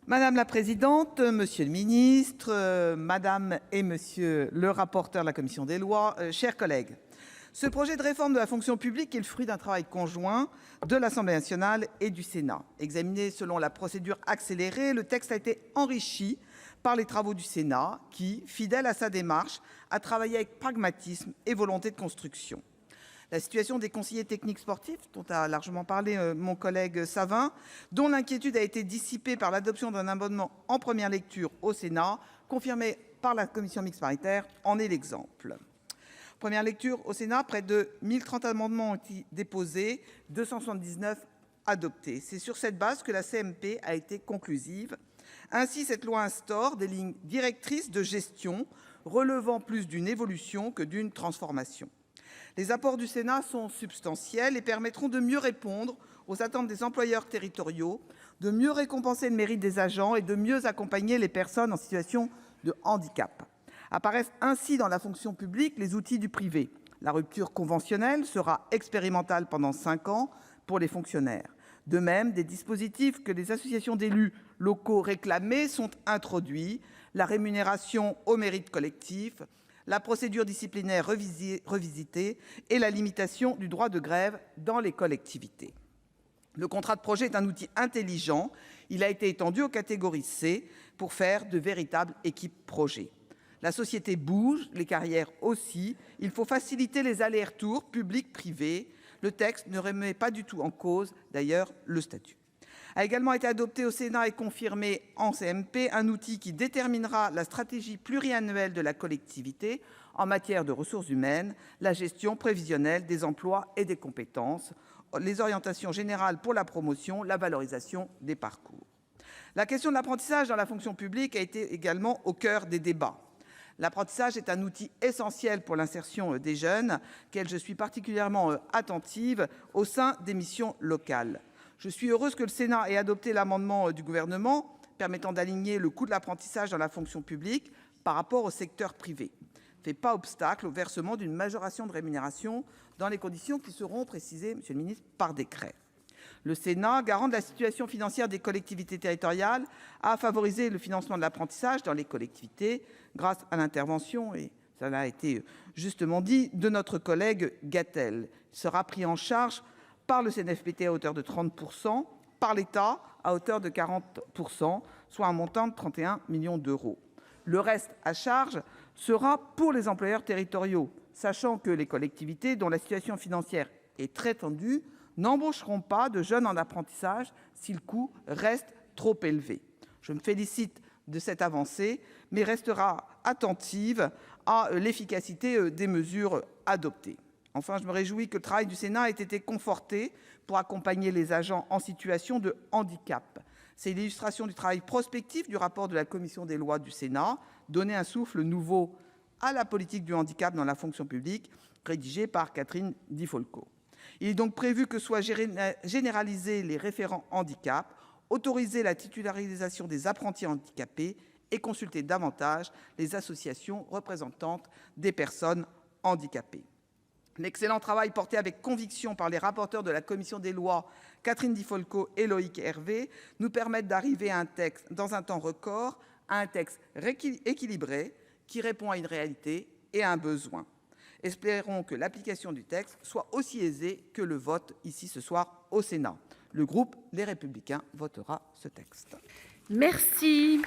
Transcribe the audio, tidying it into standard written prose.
Madame la présidente, monsieur le ministre, madame et monsieur le rapporteur de la commission des lois, chers collègues, ce projet de réforme de la fonction publique est le fruit d'un travail conjoint de l'Assemblée nationale et du Sénat. Examiné selon la procédure accélérée, le texte a été enrichi par les travaux du Sénat qui, fidèle à sa démarche, a travaillé avec pragmatisme et volonté de construction. La situation des conseillers techniques sportifs, dont a largement parlé mon collègue Savin, dont l'inquiétude a été dissipée par l'adoption d'un amendement en première lecture au Sénat, confirmé par la commission mixte paritaire, en est l'exemple. Première lecture au Sénat, près de 1030 amendements ont été déposés, 279 adoptés. C'est sur cette base que la CMP a été conclusive. Ainsi, cette loi instaure des lignes directrices de gestion relevant plus d'une évolution que d'une transformation. Les apports du Sénat sont substantiels et permettront de mieux répondre aux attentes des employeurs territoriaux, de mieux récompenser le mérite des agents et de mieux accompagner les personnes en situation de handicap. Apparaissent ainsi dans la fonction publique les outils du privé. La rupture conventionnelle sera expérimentale pendant 5 ans pour les fonctionnaires. De même, des dispositifs que les associations d'élus locaux réclamaient sont introduits, la rémunération au mérite collectif, la procédure disciplinaire revisitée et la limitation du droit de grève dans les collectivités. Le contrat de projet est un outil intelligent. Il a été étendu aux catégories C pour faire de véritables équipes projets. La société bouge, les carrières aussi. Il faut faciliter les allers-retours public-privé. Le texte ne remet pas du tout en cause, d'ailleurs, le statut. A également été adopté au Sénat et confirmé en CMP un outil qui déterminera la stratégie pluriannuelle de la collectivité en matière de ressources humaines, la gestion prévisionnelle des emplois et des compétences, les orientations générales pour la promotion, la valorisation des parcours. La question de l'apprentissage dans la fonction publique a été également au cœur des débats. L'apprentissage est un outil essentiel pour l'insertion des jeunes, auquel je suis particulièrement attentive au sein des missions locales. Je suis heureuse que le Sénat ait adopté l'amendement du Gouvernement permettant d'aligner le coût de l'apprentissage dans la fonction publique par rapport au secteur privé. Ne fait pas obstacle au versement d'une majoration de rémunération dans les conditions qui seront précisées, monsieur le ministre, par décret. Le Sénat, garant de la situation financière des collectivités territoriales, a favorisé le financement de l'apprentissage dans les collectivités grâce à l'intervention, et ça a été justement dit, de notre collègue Gatel. Il sera pris en charge par le CNFPT à hauteur de 30%, par l'État à hauteur de 40%, soit un montant de 31 millions d'euros. Le reste à charge sera pour les employeurs territoriaux, sachant que les collectivités dont la situation financière est très tendue n'embaucheront pas de jeunes en apprentissage si le coût reste trop élevé. Je me félicite de cette avancée, mais restera attentive à l'efficacité des mesures adoptées. Enfin, je me réjouis que le travail du Sénat ait été conforté pour accompagner les agents en situation de handicap. C'est l'illustration du travail prospectif du rapport de la commission des lois du Sénat, donner un souffle nouveau à la politique du handicap dans la fonction publique, rédigé par Catherine Di Folco. Il est donc prévu que soient généralisés les référents handicap, autoriser la titularisation des apprentis handicapés et consulter davantage les associations représentantes des personnes handicapées. L'excellent travail porté avec conviction par les rapporteurs de la commission des lois, Catherine Di Folco et Loïc Hervé, nous permettent d'arriver à un texte dans un temps record, à un texte équilibré qui répond à une réalité et à un besoin. Espérons que l'application du texte soit aussi aisée que le vote ici ce soir au Sénat. Le groupe Les Républicains votera ce texte. Merci.